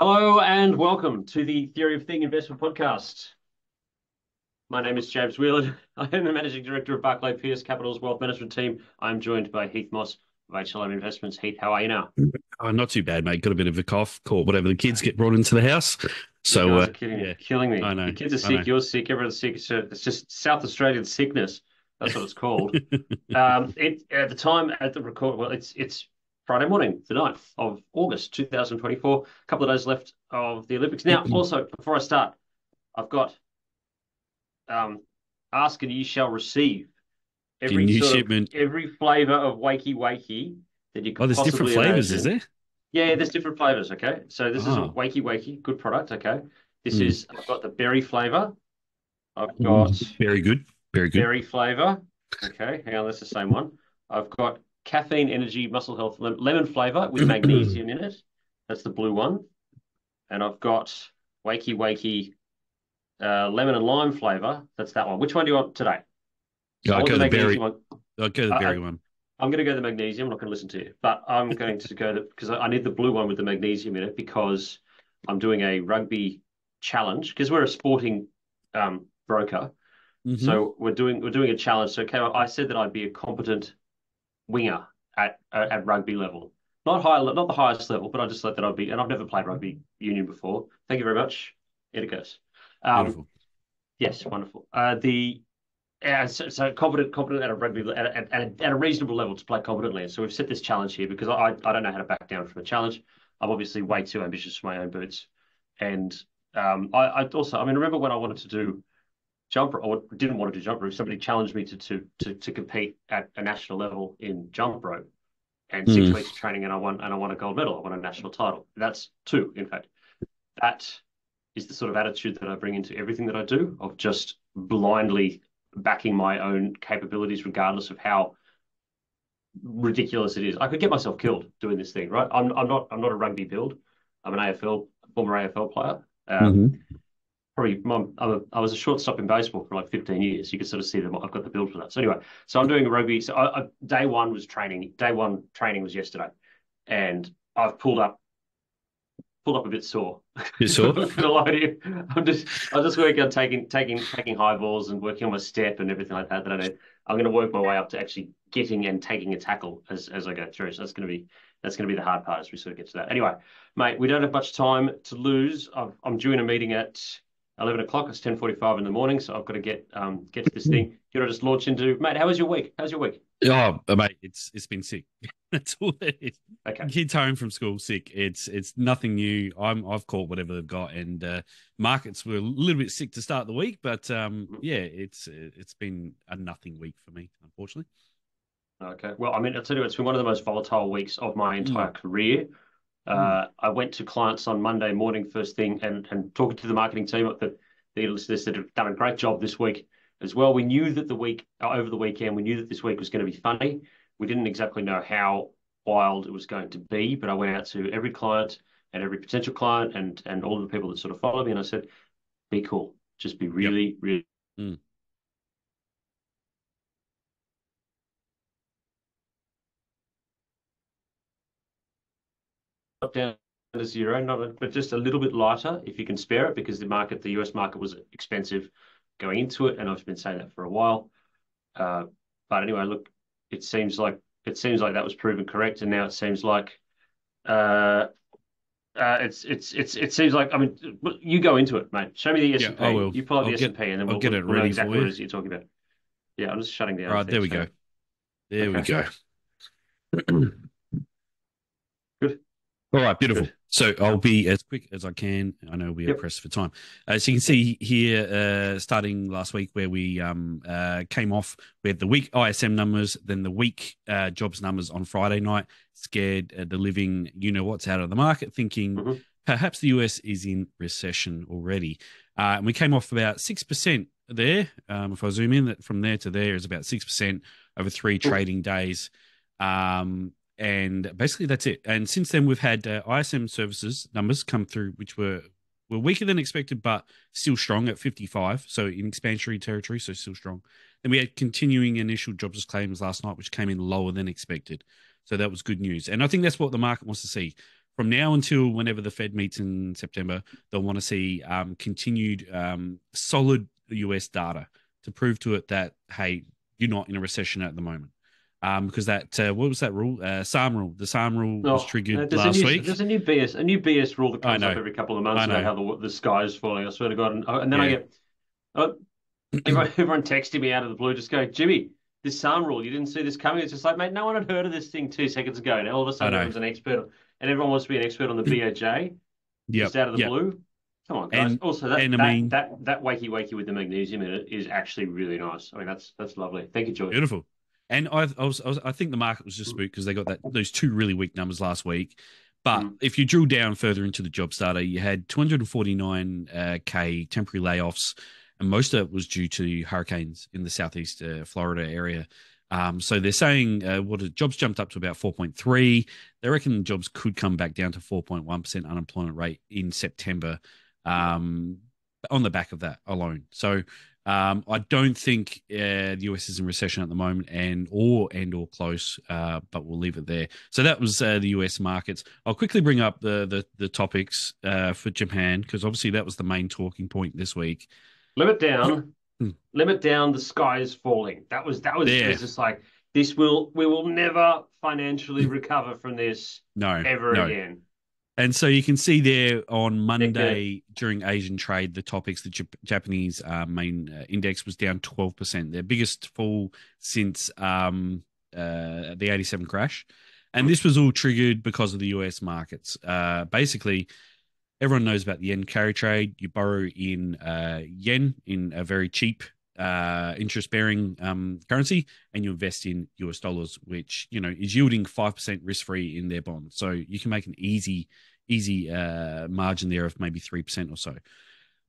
Hello and welcome to the Theory of Thing Investment Podcast. My name is James Whelan. I am the Managing Director of Barclay Pierce Capital's Wealth Management Team. I'm joined by Heath Moss of HLM Investments. Heath, how are you now? Oh, not too bad, mate. Got a bit of a cough, caught whatever the kids get brought into the house. You So, guys are yeah, killing me. I The know, kids are I know. sick, you're sick, everyone's sick. It's just South Australian sickness. That's what it's called. It at the time at the record. Well, it's Friday morning, the 9th of August, 2024. A couple of days left of the Olympics. Now, also before I start, I've got um, ask and you shall receive The every new sort of shipment. every flavor of wakey that you Oh, could there's different possibly flavors, is imagine. there? Yeah, there's different flavors. Okay, so this is a Oh, wakey, good product. Okay, this mm. is I've got the berry flavor. I've got Very good. Very good. berry flavor. Okay, hang on, that's the same one. I've got caffeine energy muscle health lemon flavor with magnesium in it. That's the blue one. And I've got wakey lemon and lime flavor. That's that one. Which one do you want today? Yeah, I I want go the the magnesium berry. one. I go the I, berry I, one. I'm going to go the magnesium. I'm not going to listen to you, but I'm going to go because I need the blue one with the magnesium in it because I'm doing a rugby challenge because we're a sporting broker. Mm-hmm. So we're doing a challenge. So I said that I'd be a competent winger at rugby level, not the highest level, but I just thought that I'd be. And I've never played rugby union before. Thank you very much. Here it goes. Um, Beautiful. yes, wonderful. The so competent at a rugby at a reasonable level to play competently. And so we've set this challenge here because I don't know how to back down from a challenge. I'm obviously way too ambitious for my own boots, and I also remember when I wanted to do jump or didn't want to do jump rope. Somebody challenged me to compete at a national level in jump rope, and six Mm. weeks of training, and I won a gold medal. I won a national title. That's two, in fact. That is the sort of attitude that I bring into everything that I do, of just blindly backing my own capabilities, regardless of how ridiculous it is. I could get myself killed doing this thing, right? I'm not a rugby build. I'm an AFL former AFL player. Mm-hmm. I was a shortstop in baseball for like 15 years. You can sort of see that I've got the build for that. So anyway, so I'm doing a rugby. So day one was training. Day one training was yesterday, and I've pulled up a bit sore. You I'm saw? not gonna lie to you. I'm just working on taking high balls and working on my step and everything like that. I'm gonna work my way up to actually getting and taking a tackle as I go through. So that's gonna be the hard part as we sort of get to that. Anyway, mate, we don't have much time to lose. I'm due in a meeting at 11 o'clock. It's 10:45 in the morning, so I've got to get to this thing. You know, just launch into, mate. How was your week? How's your week? Oh, mate, it's been sick. That's all it is. Okay. Kids home from school sick. It's nothing new. I've caught whatever they've got, and markets were a little bit sick to start the week, but yeah, it's been a nothing week for me, unfortunately. Okay. Well, I mean, I'll tell you, it's been one of the most volatile weeks of my Mm, entire career. mm. I went to clients on Monday morning, first thing, and talking to the marketing team that the listeners that have done a great job this week as well. We knew that over the weekend, we knew that this week was going to be funny. We didn't exactly know how wild it was going to be, but I went out to every client and every potential client and all of the people that sort of follow me, and I said, be cool, just be Yep. really, really Mm. up down to zero, but just a little bit lighter if you can spare it, because the US market was expensive going into it, and I've been saying that for a while. Uh, but anyway, look, it seems like that was proven correct, and now it seems like uh, it seems like, I mean, you go into it, mate. Show me the S Yeah, and I P. will. You pull up the S and P, and then I'll get it we'll know ready for exactly what you. it is that you're talking about. Yeah, I'm just shutting All down right, there things. we Hang go. on. There we Okay, go. good, All right, beautiful. good. So I'll be as quick as I can. I know we are Yep. pressed for time. So you can see here, starting last week, where we came off, we had the week ISM numbers, then the week jobs numbers on Friday night. Scared the living, you know what's out of the market, thinking Hmm. perhaps the US is in recession already. And we came off about 6% there. If I zoom in, that from there to there is about 6% over three Cool. trading days. And basically that's it. And since then, we've had ISM services numbers come through, which were weaker than expected, but still strong at 55. So in expansionary territory, so still strong. Then we had continuing initial jobs claims last night, which came in lower than expected. So that was good news. And I think that's what the market wants to see. from now until whenever the Fed meets in September, they'll want to see continued solid US data to prove to it that, hey, you're not in a recession at the moment. Because that what was that rule? SARM rule. The SARM rule was No, triggered last week. there's a new BS rule that I comes up know, every couple of months I about know. how the sky is falling. I swear to God, and then I Yeah, get oh, everyone texting me out of the blue, just going, Jimmy, this SARM rule, you didn't see this coming. It's just like, mate, no one had heard of this thing 2 seconds ago, and all of a I sudden know. everyone's an expert, and everyone wants to be an expert on the BOJ Yep, just out of the yep. blue. Come on, guys. And Also, and I mean, that wakey with the magnesium in it is actually really nice. I mean, that's lovely. Thank you, George. beautiful. And I think the market was just spooked because they got those two really weak numbers last week. But Mm. if you drill down further into the job starter, you had 249K temporary layoffs, and most of it was due to hurricanes in the southeast Florida area. So they're saying jobs jumped up to about 4.3. They reckon jobs could come back down to 4.1% unemployment rate in September on the back of that alone. So I don't think the US is in recession at the moment or close, but we'll leave it there. So that was the US markets. I'll quickly bring up the topics for Japan because obviously that was the main talking point this week. Limit down. Limit down. The sky is falling. It There. was just like we will never financially recover from this No, ever no. again. And so you can see there on Monday during Asian trade, the topics, the Japanese main index was down 12%, their biggest fall since the 87 crash. And this was all triggered because of the US markets. Basically, everyone knows about the yen carry trade. You borrow in yen in a very cheap interest-bearing currency, and you invest in US dollars, which is yielding 5% risk-free in their bonds. So you can make an easy margin there of maybe 3% or so.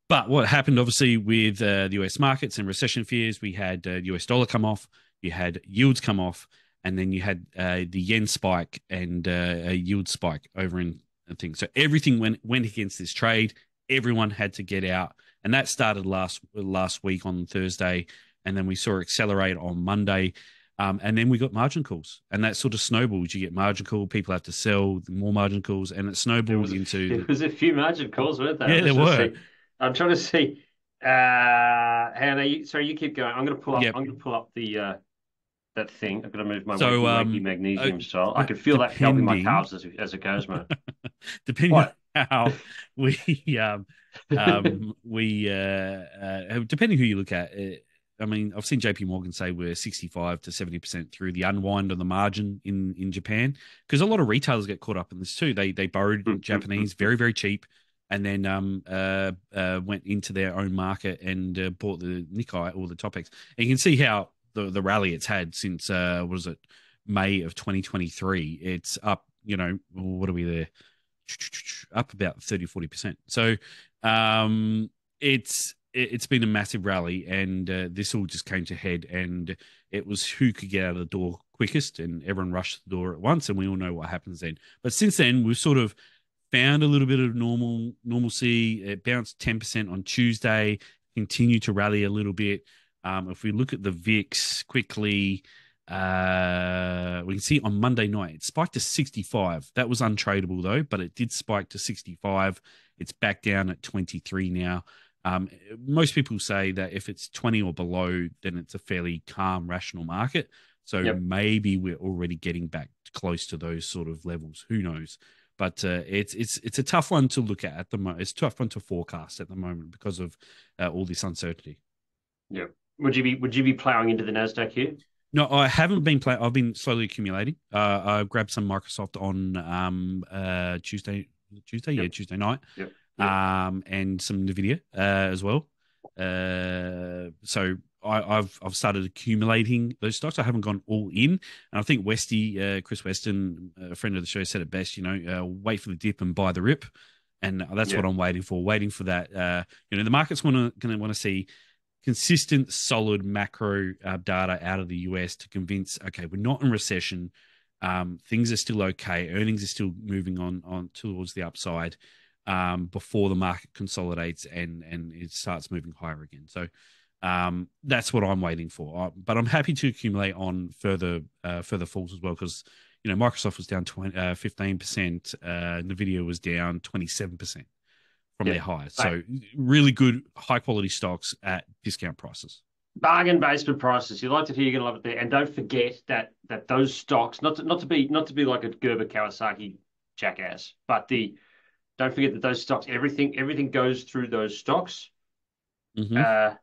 But what happened, obviously, with the US markets and recession fears, we had US dollar come off, you had yields come off, and then you had the yen spike and a yield spike over in things. So everything went against this trade. Everyone had to get out. And that started last week on Thursday, and then we saw it accelerate on Monday. And then we got margin calls, and that sort of snowballs. You get margin call, people have to sell, more margin calls, and it snowballed into. There was a few margin calls, weren't there? Yeah, there were. I'm trying to see. Hannah, sorry, you keep going. I'm going to pull up. Yep. I'm going to pull up the that thing. I'm going to move my So, wakey magnesium style. I can feel that helping my calves as it goes, mate. Depending What? on how we depending who you look at. I mean, I've seen JP Morgan say we're 65 to 70% through the unwind of the margin in Japan, because a lot of retailers get caught up in this too. They borrowed Japanese very, very cheap, and then went into their own market and bought the Nikkei or the Topex. And you can see how the rally it's had since what was it, May of 2023. It's up, what are we there? Up about 30-40%. So it's been a massive rally, and this all just came to head, and it was who could get out of the door quickest, and everyone rushed the door at once, and we all know what happens then. But since then, we've sort of found a little bit of normalcy. It bounced 10% on Tuesday, continued to rally a little bit. If we look at the VIX quickly, we can see on Monday night it spiked to 65. That was untradeable though, but it did spike to 65. It's back down at 23 now. Most people say that if it's 20 or below, then it's a fairly calm, rational market. So maybe we're already getting back close to those sort of levels. Who knows? But it's a tough one to look at the moment. It's a tough one to forecast at the moment because of all this uncertainty. Yeah. Would you be plowing into the Nasdaq here? No, I haven't been playing. I've been slowly accumulating. I grabbed some Microsoft on Tuesday. Yeah, Tuesday night. Yep. And some Nvidia as well. So I've started accumulating those stocks. I haven't gone all in, and I think Chris Weston, a friend of the show, said it best. Wait for the dip and buy the rip, and that's what I'm waiting for. Waiting for that. The market's going to want to see consistent, solid macro data out of the US to convince, okay, we're not in recession. Things are still okay. Earnings are still moving on towards the upside before the market consolidates and it starts moving higher again. So that's what I'm waiting for. But I'm happy to accumulate on further falls as well, because Microsoft was down 15%. Nvidia was down 27% from their highs. So really good, high quality stocks at discount prices. Bargain basement prices. You liked it here, you're gonna love it there. And don't forget that those stocks, not to be like a Gerber Kawasaki jackass, but don't forget that those stocks, everything goes through those stocks. Mm-hmm.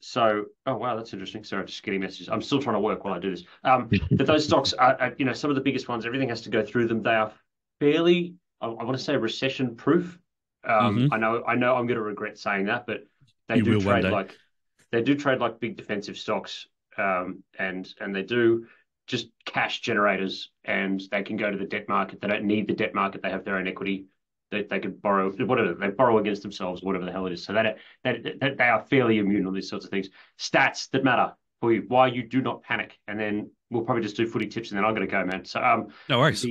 So, oh wow, that's interesting. Sorry, I'm just getting messages. I'm still trying to work while I do this. That those stocks are, some of the biggest ones. Everything has to go through them. They are fairly, I want to say, recession proof. Mm-hmm. I know, I'm going to regret saying that, but You will one day. They do trade like big defensive stocks, and they do just cash generators, and they can go to the debt market. They don't need the debt market. They have their own equity. They could borrow whatever they borrow against themselves, whatever the hell it is. So that they are fairly immune on these sorts of things. Stats that matter for you, why you do not panic, and then we'll probably just do footy tips, and then I'm going to go, man. So no worries.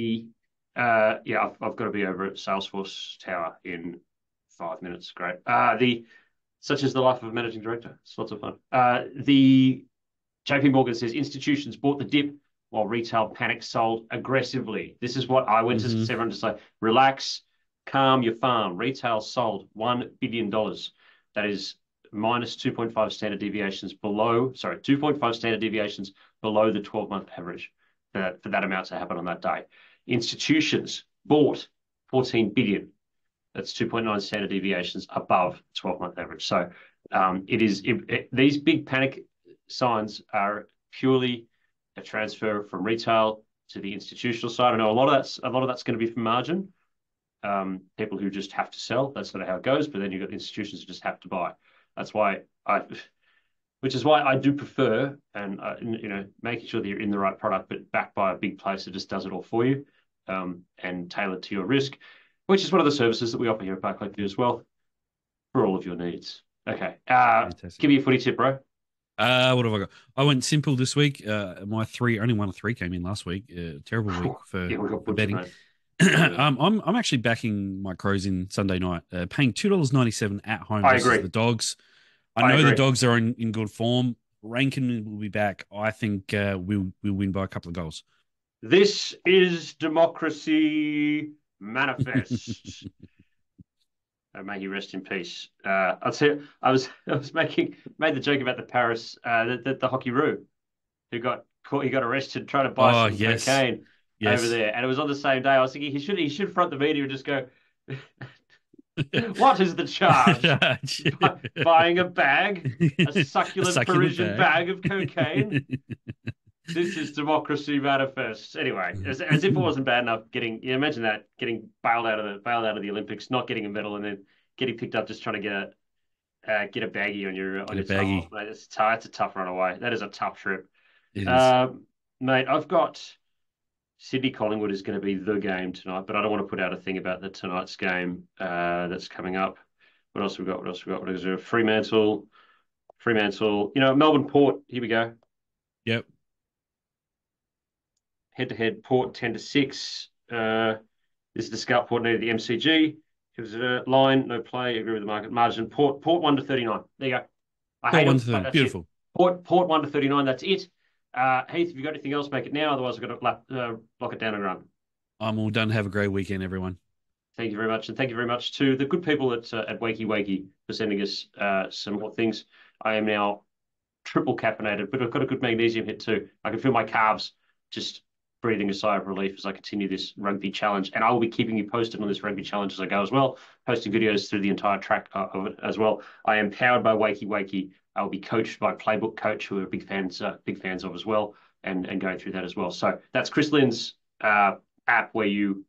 I've got to be over at Salesforce Tower in 5 minutes. Great. Such as the life of a managing director. It's lots of fun. The JP Morgan says institutions bought the dip while retail panic sold aggressively. This is what I went to everyone to say. Relax, calm your farm. Retail sold $1 billion. That is minus 2.5 standard deviations below. Sorry, 2.5 standard deviations below the 12-month average for that amount to happen on that day. Institutions bought 14 billion. That's 2.9 standard deviations above 12-month average. So these big panic signs are purely a transfer from retail to the institutional side. I know a lot of that's going to be from margin. People who just have to sell. That's sort of how it goes. But then you've got institutions who just have to buy. Which is why I do prefer, and making sure that you're in the right product, but backed by a big place that just does it all for you, and tailored to your risk, which is one of the services that we offer here at Barclay as well, for all of your needs. Okay, give me a footy tip, bro. What have I got? I went simple this week. My only one of three came in last week. Terrible week for betting. I'm actually backing my Crows in Sunday night, paying $2.97 at home versus the Dogs. I know the Dogs are in good form. Rankin will be back. I think we'll win by a couple of goals. This is democracy manifest. May he rest in peace. I'll tell you, I was made the joke about the Paris, the hockey roo, who got caught. He got arrested trying to buy some cocaine over there, and it was on the same day. I was thinking he should front the media and just go, "What is the charge? Buying a succulent Parisian bag of cocaine." This is democracy manifest. Anyway, as if it wasn't bad enough imagine that, getting bailed out of the Olympics, not getting a medal, and then getting picked up just trying to get a baggie on your baggie. Mate, it's a tough run away. That is a tough trip. Mate, I've got Sydney Collingwood is going to be the game tonight, but I don't want to put out a thing about tonight's game that's coming up. What else we got? What is there? Fremantle. Melbourne Port. Here we go. Yep. Head-to-head, Port 10-6. This is the Scout Port near the MCG. Gives it a line, no play. Agree with the market margin. Port 1-39. There you go. I hate it. Beautiful. Port 1-39. That's it. Heath, if you got anything else, make it now. Otherwise, I've got to lock it down and run. I'm all done. Have a great weekend, everyone. Thank you very much, and thank you very much to the good people at Wakey for sending us some more things. I am now triple caffeinated, but I've got a good magnesium hit too. I can feel my calves just breathing a sigh of relief as I continue this rugby challenge. And I will be keeping you posted on this rugby challenge as I go as well, posting videos through the entire track of it as well. I am powered by Wakey. I will be coached by Playbook Coach, who are big fans of as well, and going through that as well. So that's Chris Lynn's app where you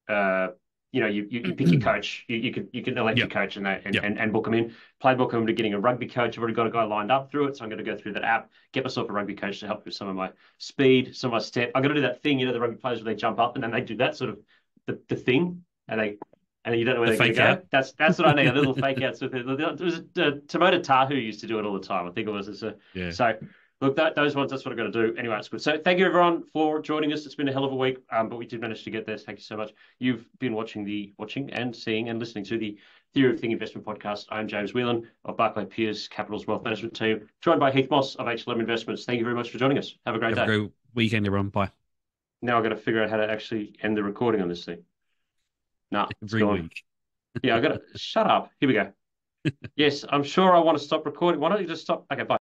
pick your coach. You can elect your coach and book them in. Playbook, I'm getting a rugby coach. I've already got a guy lined up through it, so I'm going to go through that app, get myself a rugby coach to help with some of my speed, some of my step. I'm going to do that thing, the rugby players where they jump up and then they do that sort of the thing, and you don't know where they're going to go. That's what I need, a little fake out. It was Tomoda Tahu used to do it all the time. I think it was. So look, those ones, that's what I'm going to do. Anyway, it's good. So thank you, everyone, for joining us. It's been a hell of a week, but we did manage to get there. Thank you so much. You've been watching and seeing and listening to the Theory of Thing Investment Podcast. I'm James Whelan of Barclay Peers Capital's Wealth Management Team, joined by Heath Moss of HLM Investments. Thank you very much for joining us. Have a great day. Have a great weekend, everyone. Bye. Now I've got to figure out how to actually end the recording on this thing. Nah, it's every gone. week. Yeah, I got to shut up. Here we go. Yes, I'm sure I want to stop recording. Why don't you just stop? Okay, bye.